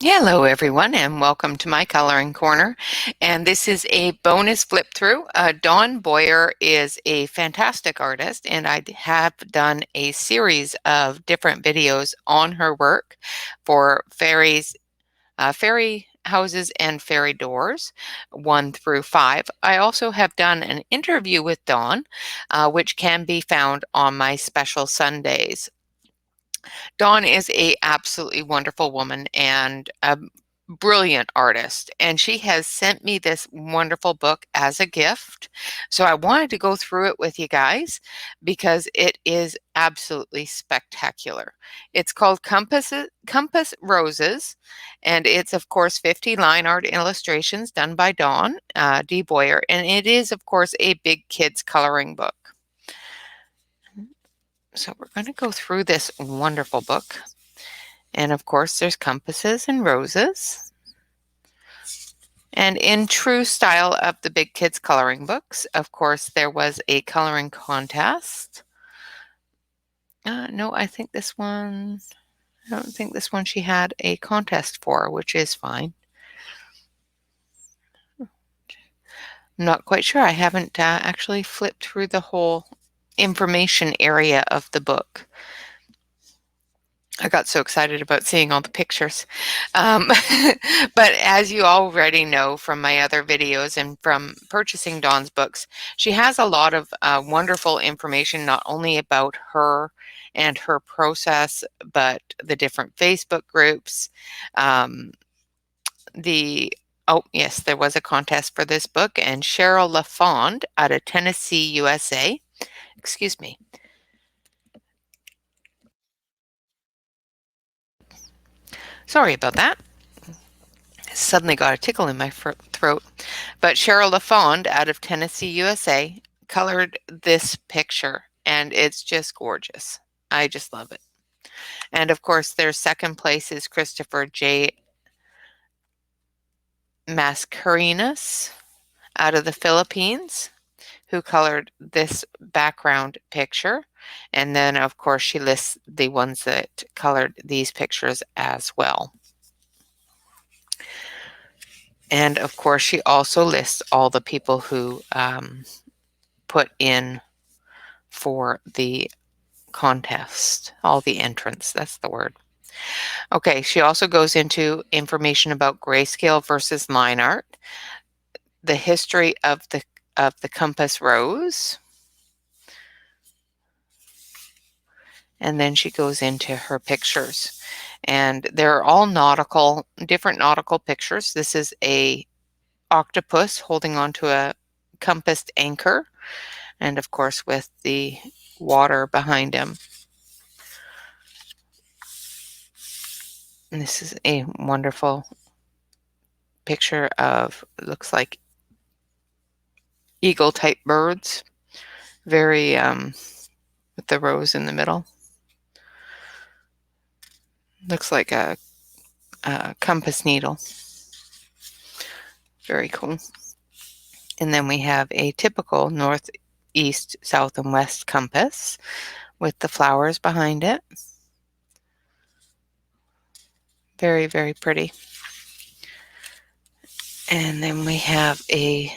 Hello everyone and welcome to my coloring corner, and this is a bonus flip through. Dawn Boyer is a fantastic artist, and I have done a series of different videos on her work for fairy houses and fairy doors 1 through 5. I also have done an interview with Dawn, which can be found on my special Sundays. Dawn is a absolutely wonderful woman and a brilliant artist, and she has sent me this wonderful book as a gift. So I wanted to go through it with you guys because it is absolutely spectacular. It's called Compass Roses, and it's of course 50 line art illustrations done by Dawn D. Boyer, and it is of course a big kids coloring book. So we're going to go through this wonderful book. And of course, there's compasses and roses. And in true style of the big kids coloring books, of course, there was a coloring contest. No, I don't think this one she had a contest for, which is fine. I'm not quite sure. I haven't actually flipped through the whole information area of the book. I got so excited about seeing all the pictures. But as you already know from my other videos and from purchasing Dawn's books, she has a lot of wonderful information, not only about her and her process, but the different Facebook groups. Oh, yes, there was a contest for this book, and Cheryl LaFond out of Tennessee, USA. Excuse me. Sorry about that. Suddenly got a tickle in my throat. But Cheryl LaFond out of Tennessee, USA, colored this picture, and it's just gorgeous. I just love it. And of course, their second place is Christopher J. Mascarenhas out of the Philippines, who colored this background picture. And then, of course, she lists the ones that colored these pictures as well. And of course, she also lists all the people who put in for the contest, all the entrants, that's the word. Okay, she also goes into information about grayscale versus line art, the history of the compass rose, and then she goes into her pictures. And they're all different nautical pictures. This is a octopus holding onto a compassed anchor, and of course with the water behind him. And this is a wonderful picture of, looks like eagle type birds, very with the rose in the middle. Looks like a compass needle. Very cool. And then we have a typical north, east, south, and west compass with the flowers behind it. Very, very pretty. And then we have a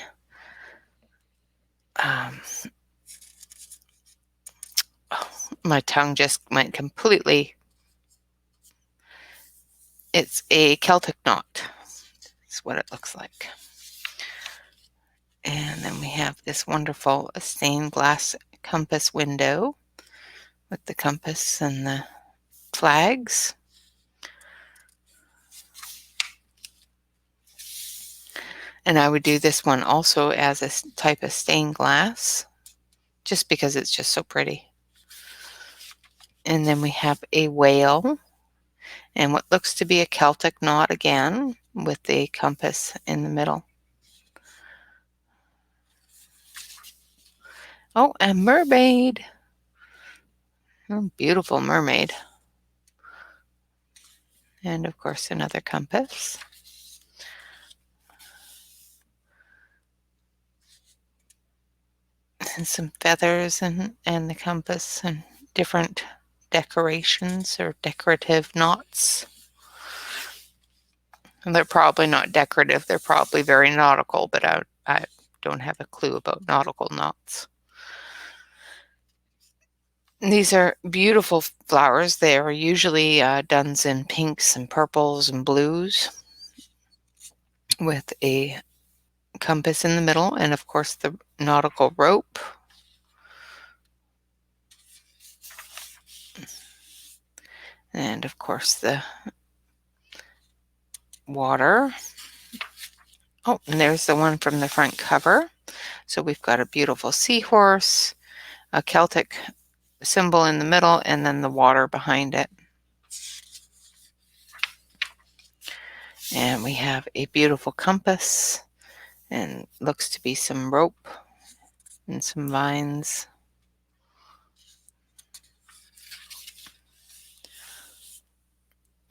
my tongue just went completely. It's a Celtic knot. That's what it looks like. And then we have this wonderful stained glass compass window with the compass and the flags. And I would do this one also as a type of stained glass, just because it's just so pretty. And then we have a whale and what looks to be a Celtic knot again with the compass in the middle. Oh, a mermaid. Oh, beautiful mermaid. And of course another compass. And some feathers and the compass and different decorations or decorative knots. And they're probably not decorative. They're probably very nautical, but I don't have a clue about nautical knots. These are beautiful flowers. They are usually done in pinks and purples and blues with a compass in the middle, and of course the nautical rope. And of course the water. Oh, and there's the one from the front cover. So we've got a beautiful seahorse, a Celtic symbol in the middle, and then the water behind it. And we have a beautiful compass, and looks to be some rope and some vines.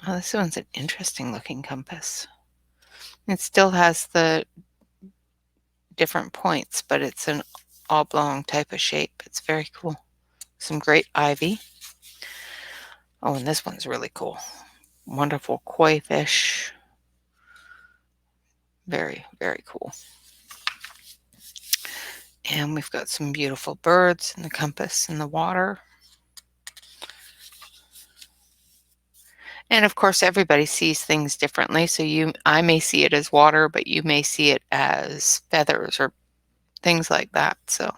Oh, this one's an interesting looking compass. It still has the different points, but it's an oblong type of shape. It's very cool. Some great ivy. Oh, and this one's really cool. Wonderful koi fish. Very, very cool. And we've got some beautiful birds in the compass in the water. And of course, everybody sees things differently. So I may see it as water, but you may see it as feathers or things like that. So,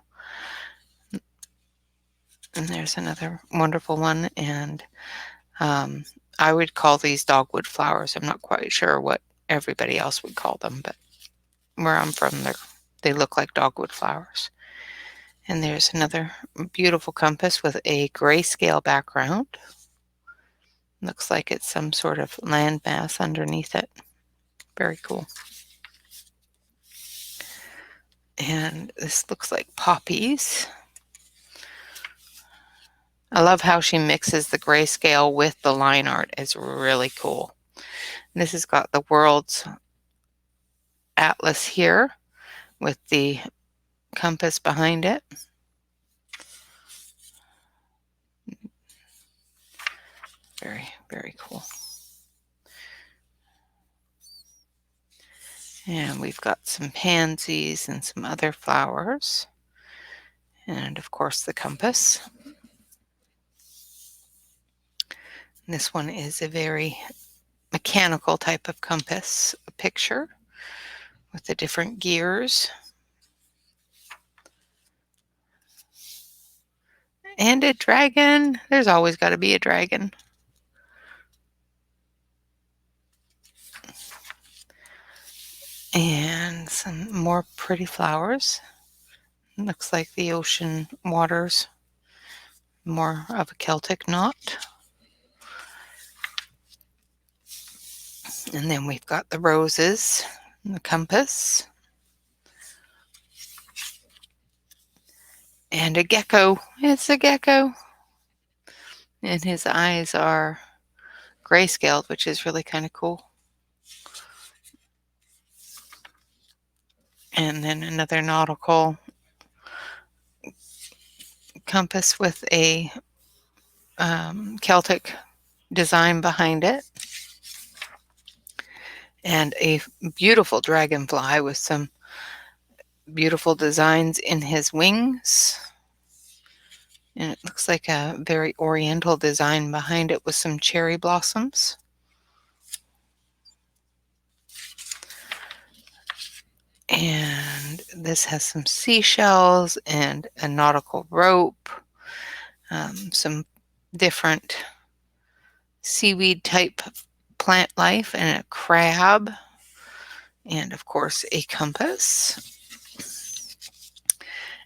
and there's another wonderful one. And I would call these dogwood flowers. I'm not quite sure what everybody else would call them, but where I'm from, they look like dogwood flowers. And there's another beautiful compass with a grayscale background. Looks like it's some sort of landmass underneath it. Very cool. And this looks like poppies. I love how she mixes the grayscale with the line art. It's really cool. This has got the world's atlas here with the compass behind it. Very, very cool. And we've got some pansies and some other flowers. And of course the compass. And this one is a very mechanical type of compass, a picture with the different gears. And a dragon. There's always got to be a dragon. And some more pretty flowers. Looks like the ocean waters, more of a Celtic knot. And then we've got the roses and the compass. And a gecko. It's a gecko. And his eyes are grayscaled, which is really kind of cool. And then another nautical compass with a Celtic design behind it. And a beautiful dragonfly with some beautiful designs in his wings. And it looks like a very oriental design behind it with some cherry blossoms. And this has some seashells and a nautical rope, some different seaweed type plant life, and a crab, and of course a compass.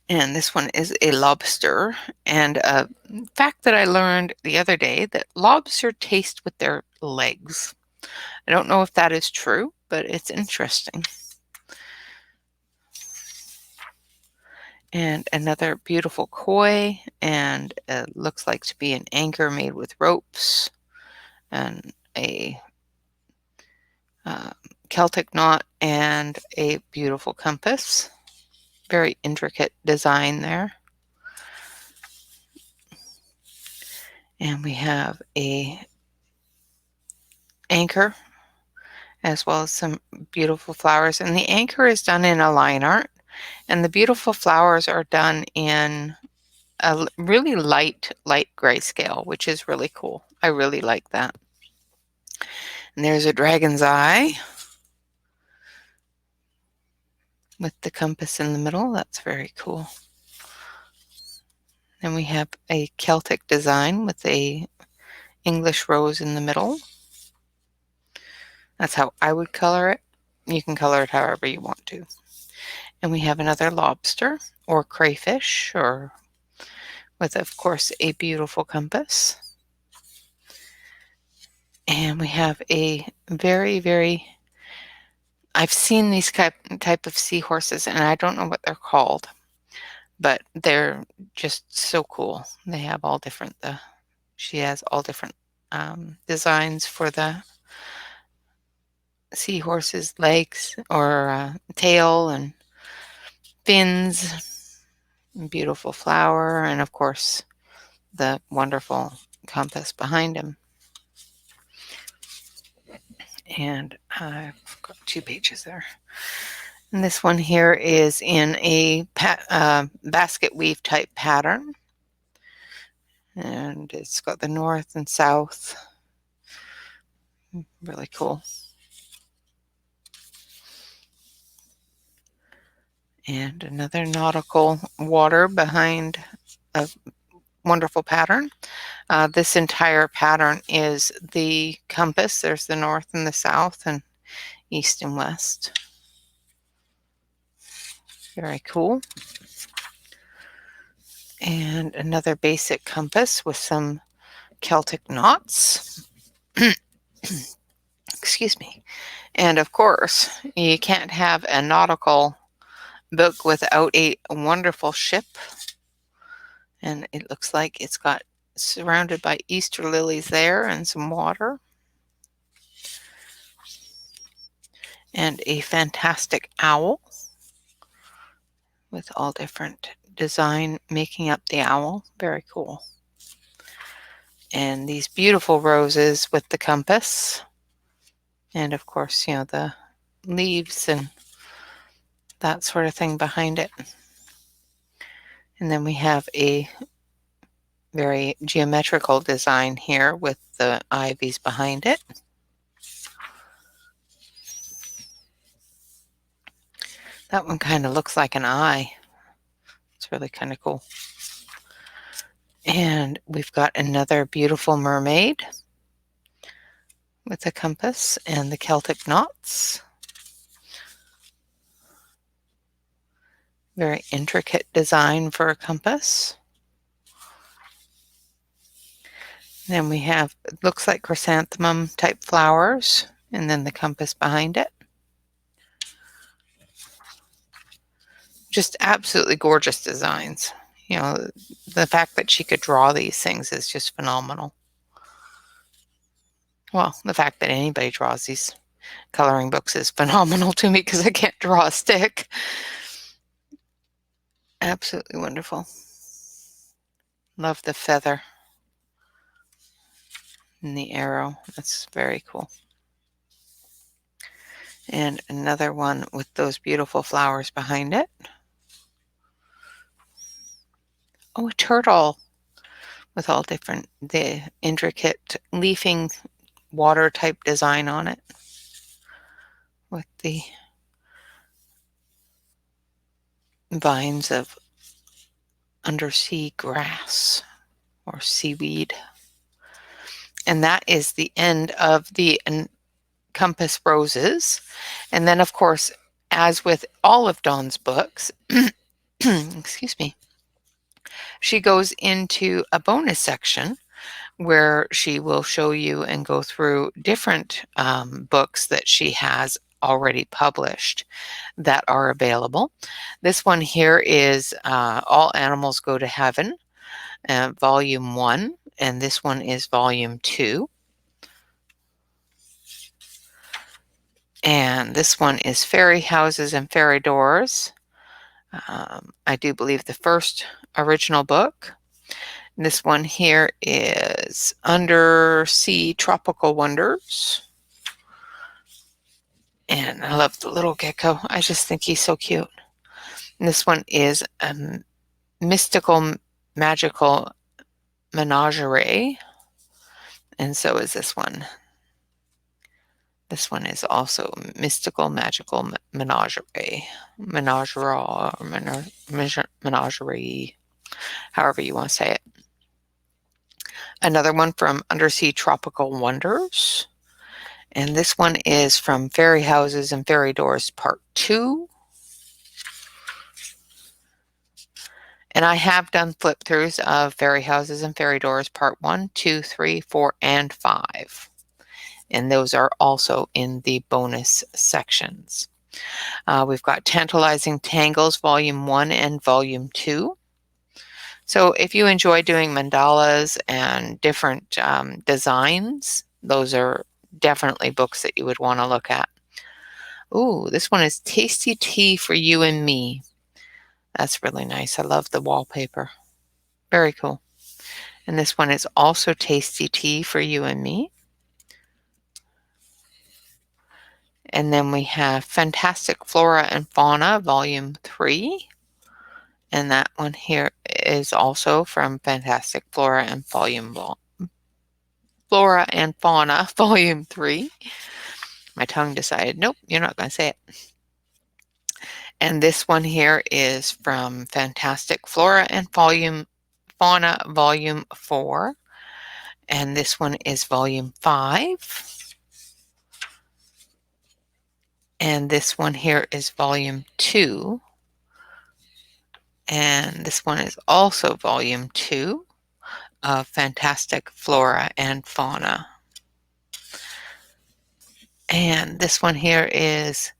And this one is a lobster. And a fact that I learned the other day, that lobster taste with their legs. I don't know if that is true, but it's interesting. And another beautiful koi, and it looks like to be an anchor made with ropes, and a Celtic knot, and a beautiful compass. Very intricate design there. And we have a anchor, as well as some beautiful flowers. And the anchor is done in a line art, and the beautiful flowers are done in a really light grayscale, which is really cool. I really like that. And there's a dragon's eye with the compass in the middle. That's very cool. Then we have a Celtic design with a English rose in the middle. That's how I would color it. You can color it however you want to. And we have another lobster or crayfish, or with, of course, a beautiful compass. And we have a very, I've seen these type of seahorses, and I don't know what they're called, but they're just so cool. They have all different, she has all different designs for the seahorse's legs or tail and fins. Beautiful flower, and of course the wonderful compass behind him. And I've got 2 pages there. And this one here is in a basket weave type pattern, and it's got the north and south. Really cool. And another nautical water behind a wonderful pattern. This entire pattern is the compass. There's the north and the south and east and west. Very cool. And another basic compass with some Celtic knots. Excuse me. And of course, you can't have a nautical book without a wonderful ship. And it looks like it's got surrounded by Easter lilies there and some water. And a fantastic owl with all different design making up the owl. Very cool. And these beautiful roses with the compass. And of course, the leaves and that sort of thing behind it. And then we have a very geometrical design here with the ivies behind it. That one kind of looks like an eye. It's really kind of cool. And we've got another beautiful mermaid with a compass and the Celtic knots. Very intricate design for a compass. Then we have, it looks like chrysanthemum type flowers, and then the compass behind it. Just absolutely gorgeous designs. The fact that she could draw these things is just phenomenal. Well, the fact that anybody draws these coloring books is phenomenal to me because I can't draw a stick. Absolutely wonderful. Love the feather and the arrow. That's very cool. And another one with those beautiful flowers behind it. Oh, a turtle with all different, the intricate leafing water type design on it with the vines of undersea grass or seaweed. And that is the end of the compass roses. And then, of course, as with all of Dawn's books, excuse me, she goes into a bonus section where she will show you and go through different books that she has already published that are available. This one here is All Animals Go to Heaven, Volume 1, and this one is Volume 2. And this one is Fairy Houses and Fairy Doors. I do believe the first original book. And this one here is Undersea Tropical Wonders. And I love the little gecko. I just think he's so cute. And this one is a mystical, magical menagerie. And so is this one. This one is also mystical, magical menagerie. Menagerie, however you want to say it. Another one from Undersea Tropical Wonders. And this one is from Fairy Houses and Fairy Doors Part 2. And I have done flip-throughs of Fairy Houses and Fairy Doors Part 1, 2, 3, 4, and 5. And those are also in the bonus sections. We've got Tantalizing Tangles Volume 1 and Volume 2. So if you enjoy doing mandalas and different designs, those are definitely books that you would want to look at. Ooh, this one is Tasty Tea for You and Me. That's really nice. I love the wallpaper. Very cool. And this one is also Tasty Tea for You and Me. And then we have Fantastic Flora and Fauna, Volume 3. And that one here is also from Fantastic Flora and Fauna, Volume 3. My tongue decided, nope, you're not going to say it. And this one here is from Fantastic Flora and Fauna, Volume 4. And this one is Volume 5. And this one here is Volume 2. And this one is also Volume 2 of Fantastic Flora and Fauna. And this one here is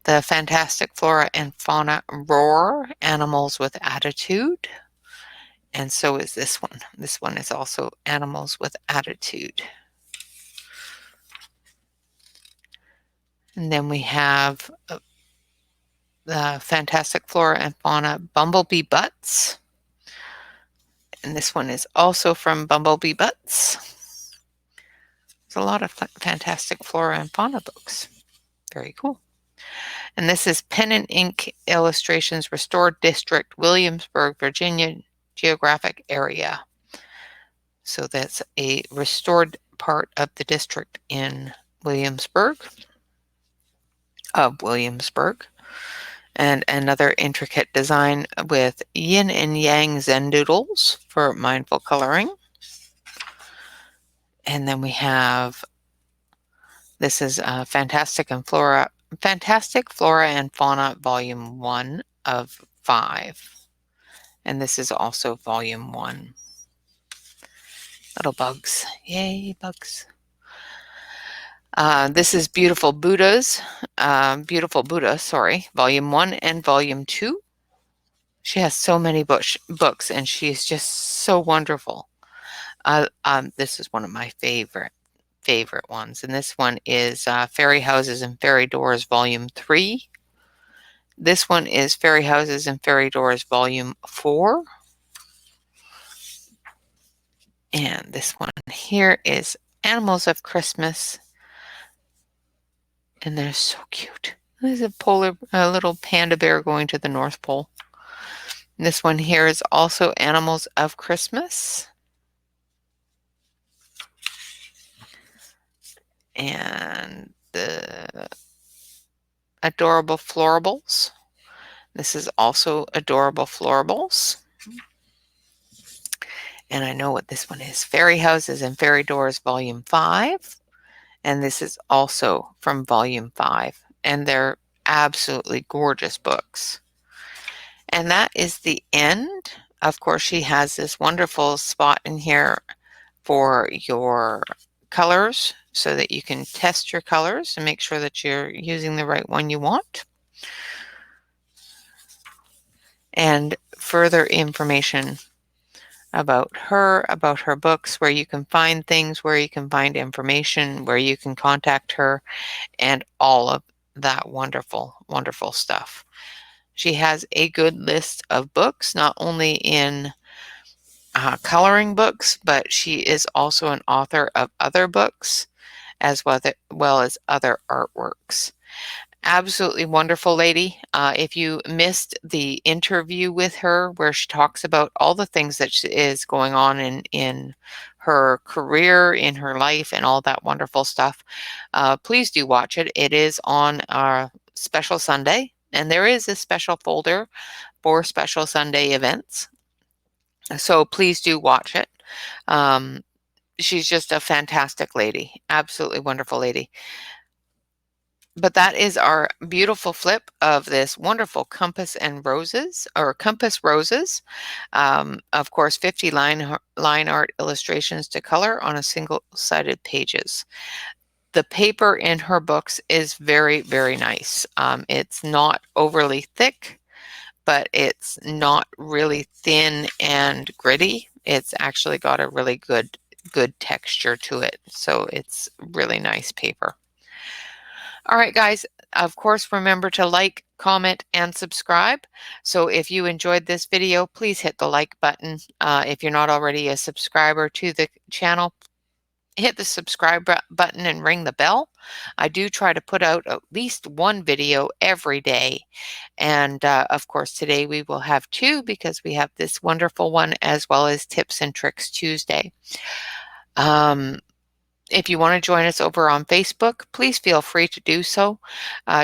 the Fantastic Flora and Fauna Roar, Animals with Attitude. And so is this one. This one is also Animals with Attitude. And then we have the Fantastic Flora and Fauna Bumblebee Butts. And this one is also from Bumblebee Butts. There's a lot of Fantastic Flora and Fauna books. Very cool. And this is Pen and Ink Illustrations, Restored District, Williamsburg, Virginia Geographic Area. So that's a restored part of the district in Williamsburg, And another intricate design with yin and yang zen doodles for mindful coloring. And then we have, this is Fantastic Flora and Fauna Volume 1 of 5. And this is also Volume 1. Little bugs. Yay, bugs. This is Beautiful Buddha, Volume 1 and Volume 2. She has so many books, and she's just so wonderful. This is one of my favorite ones, and this one is Fairy Houses and Fairy Doors Volume 3. This one is Fairy Houses and Fairy Doors Volume 4. And this one here is Animals of Christmas. And they're so cute. There's a little panda bear going to the North Pole. And this one here is also Animals of Christmas. And the Adorable Florables. This is also Adorable Florables. And I know what this one is. Fairy Houses and Fairy Doors Volume 5. And this is also from Volume 5. And they're absolutely gorgeous books. And that is the end. Of course, she has this wonderful spot in here for your colors so that you can test your colors and make sure that you're using the right one you want. And further information about her books, where you can find things, where you can find information, where you can contact her, and all of that wonderful, wonderful stuff. She has a good list of books, not only in coloring books, but she is also an author of other books as well as other artworks. Absolutely wonderful lady. If you missed the interview with her where she talks about all the things that is going on in her career, in her life, and all that wonderful stuff, please do watch it. It is on our special Sunday, and there is a special folder for special Sunday events. So please do watch it. Um, she's just a fantastic lady, absolutely wonderful lady. But that is our beautiful flip of this wonderful compass and roses, or compass roses. Of course, 50 line art illustrations to color on a single-sided pages. The paper in her books is very, very nice. It's not overly thick, but it's not really thin and gritty. It's actually got a really good texture to it. So it's really nice paper. All right, guys, of course, remember to like, comment, and subscribe. So if you enjoyed this video, please hit the like button. If you're not already a subscriber to the channel, hit the subscribe button and ring the bell. I do try to put out at least one video every day. And of course, today we will have two because we have this wonderful one as well as Tips and Tricks Tuesday. If you want to join us over on Facebook, please feel free to do so.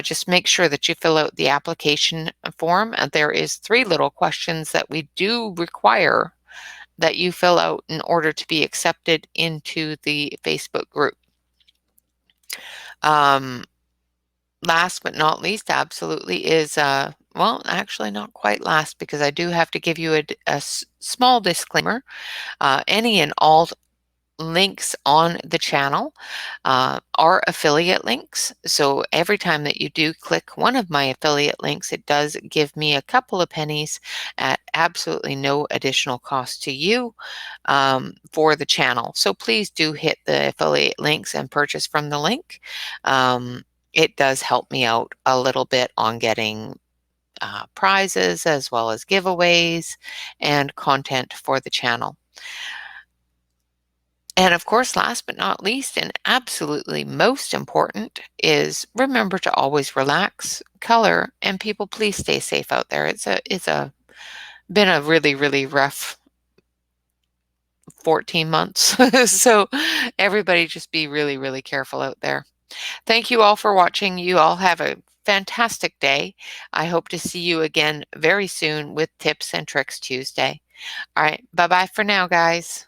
Just make sure that you fill out the application form. There is 3 little questions that we do require that you fill out in order to be accepted into the Facebook group. Last but not least, absolutely, is, well, actually not quite last, because I do have to give you a small disclaimer. Any and all links on the channel are affiliate links. So every time that you do click one of my affiliate links, it does give me a couple of pennies at absolutely no additional cost to you for the channel. So please do hit the affiliate links and purchase from the link. It does help me out a little bit on getting prizes as well as giveaways and content for the channel. And of course, last but not least, and absolutely most important, is remember to always relax, color, and people, please stay safe out there. It's been a really, really rough 14 months. So everybody just be really, really careful out there. Thank you all for watching. You all have a fantastic day. I hope to see you again very soon with Tips and Tricks Tuesday. All right. Bye-bye for now, guys.